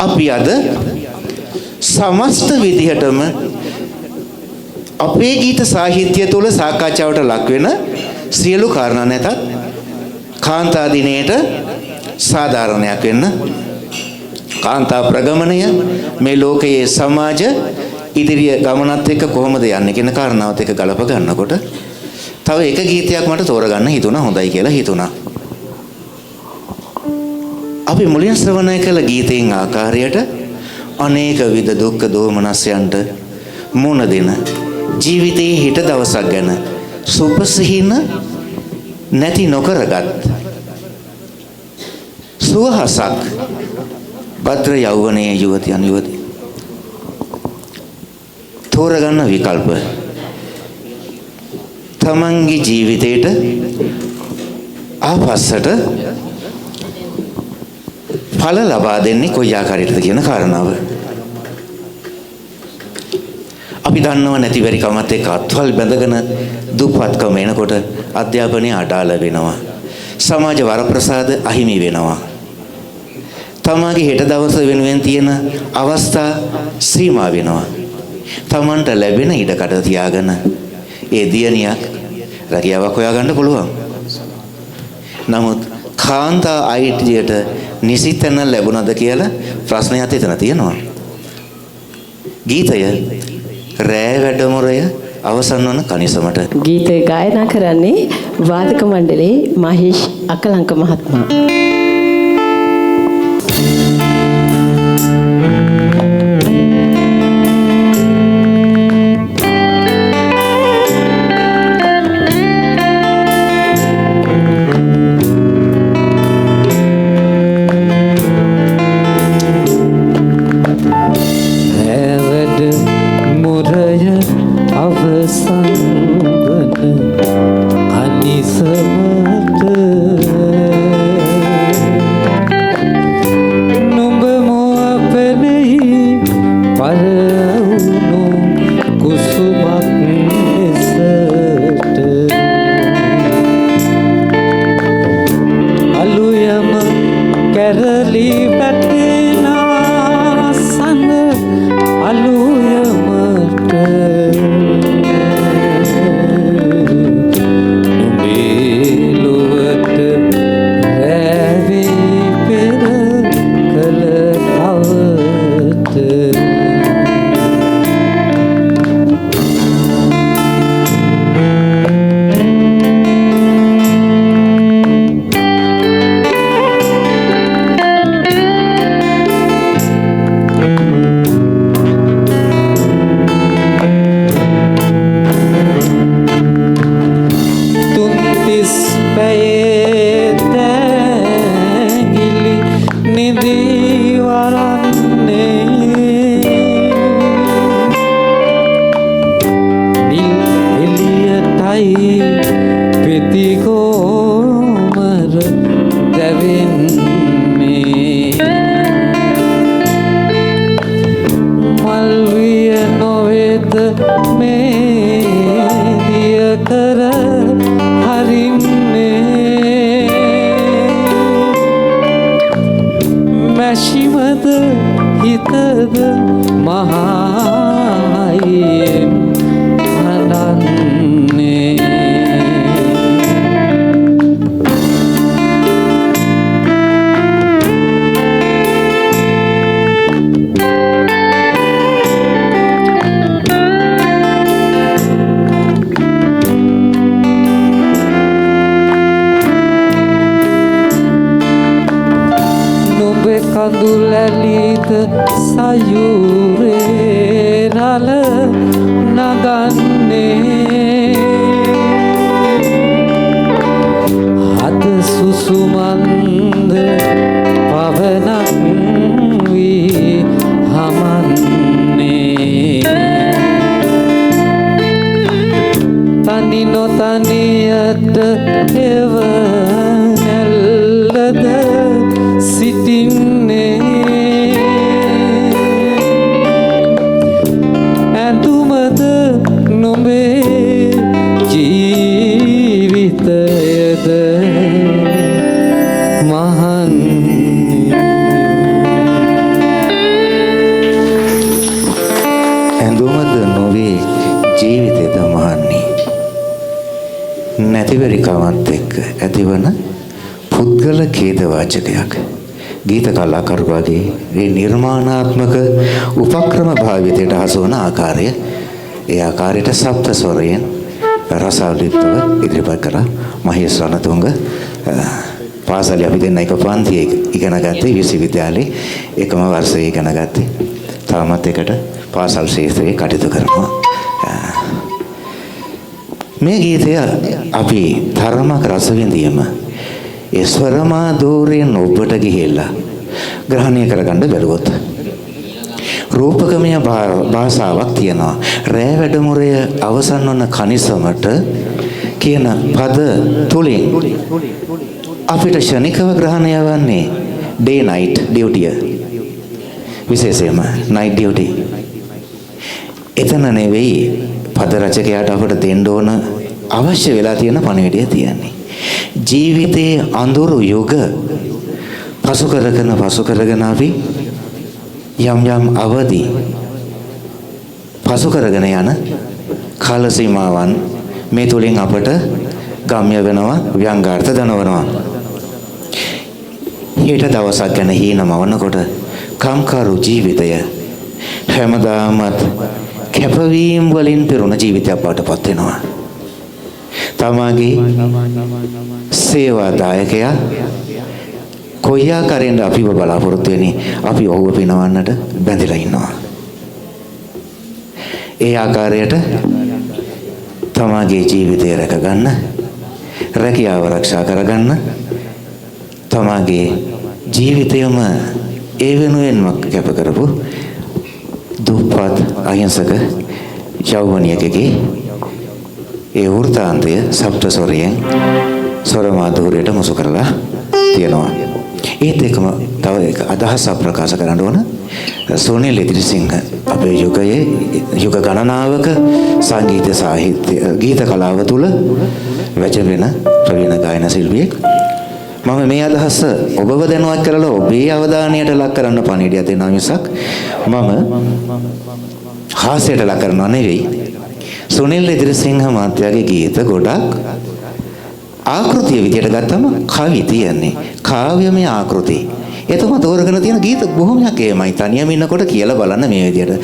අපි අද සමස්ත විදිහටම අපේ ගීත සාහිත්‍ය තුළ සාකච්ඡාවට ලක් වෙන සියලු කාරණා නැතත් කාන්තා දිනේට සාධාරණයක් වෙන්න කාන්තා ප්‍රගමනය මේ ලෝකයේ සමාජ ඉදිරිය ගමනත් එක්ක කොහොමද යන්නේ කියන කාරණාවත් එක්ක ගලප ගන්නකොට තව එක ගීතයක් මට තෝරගන්න හිතුණා හොඳයි කියලා හිතුණා. අපි මුලින් ශ්‍රවණය කළ ගීතයෙන් ආකාරයට අනේක විද දුක්ඛ දෝමනස්යන්ට මුණ දෙන ජීවිතයේ හිට දවසක් ගැන සුපසිහින නැති නොකරගත් සුවහසක් භද්‍ර යෞවනයේ යුවතියන් යුවති තෝරගන්න විකල්ප තමන්ගේ ජීවිතේට ආපස්සට ඵල ලබා දෙන්නේ කොයි ආකාරයකටද කියන කාරණාව අපි දන්නව නැති බැරි කමත් එක්ක අත්වල් බැඳගෙන දුප්පත්කම එනකොට අධ්‍යාපනය අඩාල වෙනවා සමාජ වරප්‍රසාද අහිමි වෙනවා තමාගේ හෙට දවස වෙනුවෙන් තියෙන අවස්ථා සීමා වෙනවා තමන්ට ලැබෙන ඉඩකඩ තියාගෙන ඒ දියණියක් රැකියාවක් හොයාගන්න පුළුවන් නමුත් කාන්තා අයිතියට නිසිතන ලැබුණද කියලා ප්‍රශ්නයක් එතන තියෙනවා ගීතය රෑ වැඩමුරය අවසන් වන කනිසමට ගීතය ගායනා කරන්නේ වාදක මණ්ඩලයේ මහේෂ් අකලංක මහත්මයා ඇතිවරිකමත් එක්ක ඇතිවන පුද්ගල ඛේදවාචකයක්. ගීත කලාකරුවාගේ මේ නිර්මාණාත්මක උපක්‍රම භාවිතයට හසු වන ආකාරය ඒ ආකාරයට සප්ත ස්වරයෙන් රසාලිත්ව ඉදිරිපත් කරා මහේෂ් රණතුංග. පාසලේ අපි දෙන්න එක පන්තියේ ඉගෙන ගත්තේ විශ්වවිද්‍යාලේ එකම වර්ෂයේ ඉගෙන ගත්තේ. තාමත් එකට පාසල් ශාස්ත්‍රයේ කටයුතු කරනවා. මේ ගීතය අපි තරමක් රස විඳියම ඒ ස්වර මාධුර්යයෙන් ඔබට ගිහිල්ලා ග්‍රහණය කරගන්න බැලුවොත් රූපකමය භාෂාවක් තියෙනවා. රෑ වැඩමුරය අවසන් වන කනිසමට කියන පද තුලින් අපිට ශනිකව ග්‍රහණය වන්නේ day night duty. විශේෂයෙන්ම night duty. එතන නෙවෙයි පද රචකයාට අපට දෙන්න ඕන අවශ්‍ය වෙලා තියෙන පණිවිඩය තියන්නේ. ජීවිතයේ අඳුරු යුග පසු කරගෙන අපි යම් යම් අවදි පසු කරගෙන යන කාල සීමාවන් මේ තුලින් අපට ගම්‍ය වෙනවා, ව්‍යංගාර්ථ දනවනවා. ඊට දවසක් ගැන හීනමවනකොට කම්කරු ජීවිතය හැමදාමත් කැපවීම් වලින් පිරුණ ජීවිතයක් බවට පත් වෙනවා. තමාගේ සේවාදායකයා කොයි ආකාරයෙන්ද අපිව බලාපොරොත්තු වෙන්නේ? අපි ඔහුව පිනවන්නට බැඳලා ඉන්නවා. ඒ ආකාරයට තමාගේ ජීවිතය රැකගන්න, රැකියාව ආරක්ෂා කරගන්න, තමාගේ ජීවිතයම ඒ වෙනුවෙන්ම කැප කරපු දුප්පත් අහිංසක යෞවනියකගේ ඒ වෘත්තාන්තය සප්ත ස්වරයෙන් ස්වර මාධුර්යයට මුසු කරලා තියෙනවා. ඒත් එකම තව එක අදහසක් ප්‍රකාශ කරන්න ඕන. සෝනිල් ඉදිරිසිංහ අපේ යුගයේ යුග ගණනාවක සංගීත සාහිත්‍ය ගීත කලාව තුළ වැජඹෙන ප්‍රවීණ ගායන ශිල්පියෙක්. මම මේ අදහස ඔබව දැනුවත් කරලා ඔබේ අවධානයට ලක් කරන්න පණිවිඩය දෙනවා මිසක් මම හාස්‍යයට ලක් කරනවා නෙවෙයි. සුනිල් ඉදිරිසිංහ මහත්තයාගේ ගීත ගොඩක් ආකෘතිය විදියට ගත්තම කවි තියන්නේ කාව්‍යමය ආකෘති. එතකොට තෝරගෙන තියෙන ගීත බොහොමයක් එහෙමයි. තනියම ඉන්නකොට කියලා බලන්න මේ විදියට